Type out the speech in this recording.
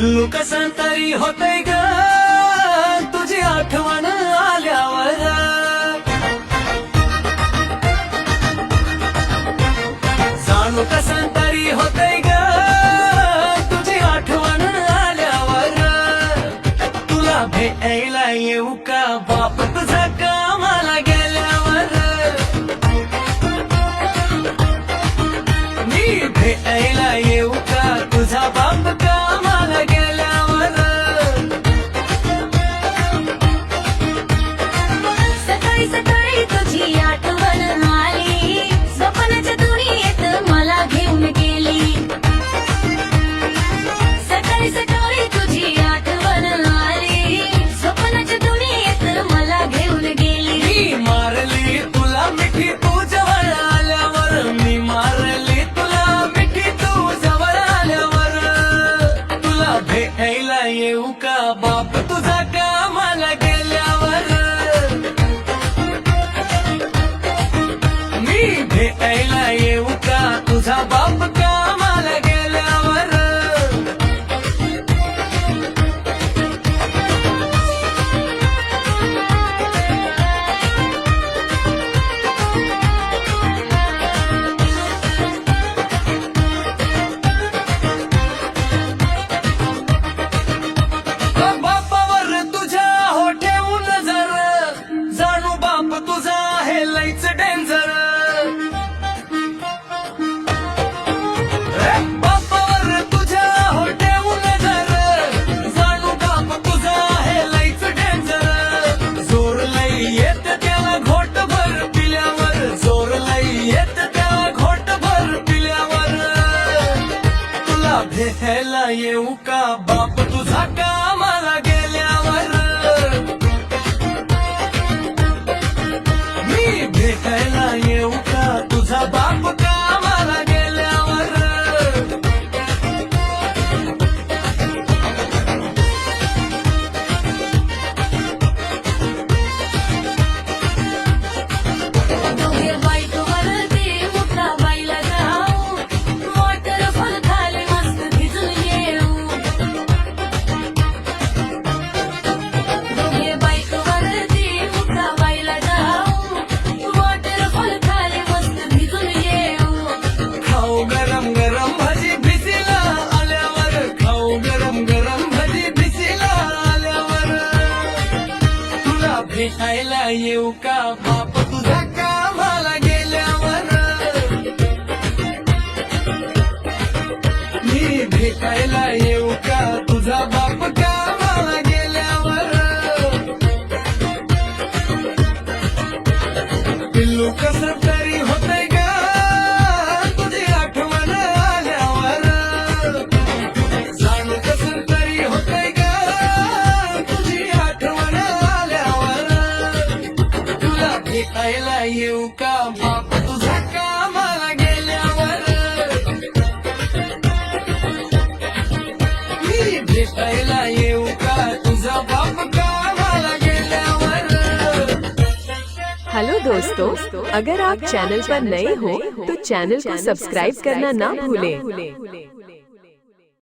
पिल्लू कसं तरी होतंय ग तुझी आठवण आल्यावर जाणू कसं तरी होतंय ग तुझी आठवण आल्यावर तुला भेटायला येऊ का बाप तुझा कामाला गेल्यावर मी भेटायला येऊ का तुझा बाप कामाला गेल्यावर सकाळी सकाळी तुझी आठवण आली स्वप्नाच्या दुनियेत मला घेऊन गेली सकाळी सकाळी तुझी आठवण आली स्वप्नाच्या दुनियेत मला घेऊन गेली मी मारली तुला मिठी तू जवळ आल्यावर मी मारली तुला मिठी तू जवळ आल्यावर तुला भेटायला येऊ का बाप तुझा कामाला गेल्यावर मी भेटायला येऊ का तुझा बाप कामाला गेल्यावर बापावर तुझ्या हो ठेवून जर जाणू बाप तुझा आहे लईच डेंजर बापावर तुझ्या हो ठेवून जर जाणू बाप तुझा आहे लईच डेंजर जोर लई येत त्याला घोटभर पिल्यावर जोर लई येत त्याला घोटभर पिल्यावर तुला भेटायला येऊ का बाप तुझा कामाला गेल्यावर मी भेटायला येऊ का तुझा बाप कामाला गेल्यावर दोघे बाईक वरती मोठा बाईला जाऊ वॉटरफॉल खाली मस्त भिजून येऊ दोघे बाईक वरती मोठा बाईला जाऊ वॉटरफॉल खाली मस्त भिजून येऊ खाऊ गरम गरम भजी भिजीला आल्यावर खाऊ गरम गरम भजी भिजीला आल्यावर तुला भेटायला येऊ का बाप तुझा कामाला गेल्यावर मी भेटायला येऊ का तुझा बाप कामाला गेल्यावर पिल्लू कसं तरी होतंय ग तुझी आठवण आल्यावर जाणू कसं तरी होतंय ग तुझी आठवण आल्यावर तुला भेटायला येऊ का बाप तुझा कामाला गेल्यावर मी भेटायला येऊ का तुझा बाप कामाला गेल्यावर हेलो दोस्तों, अगर आप चैनल पर नए हो तो चैनल को सब्सक्राइब करना ना भूलें।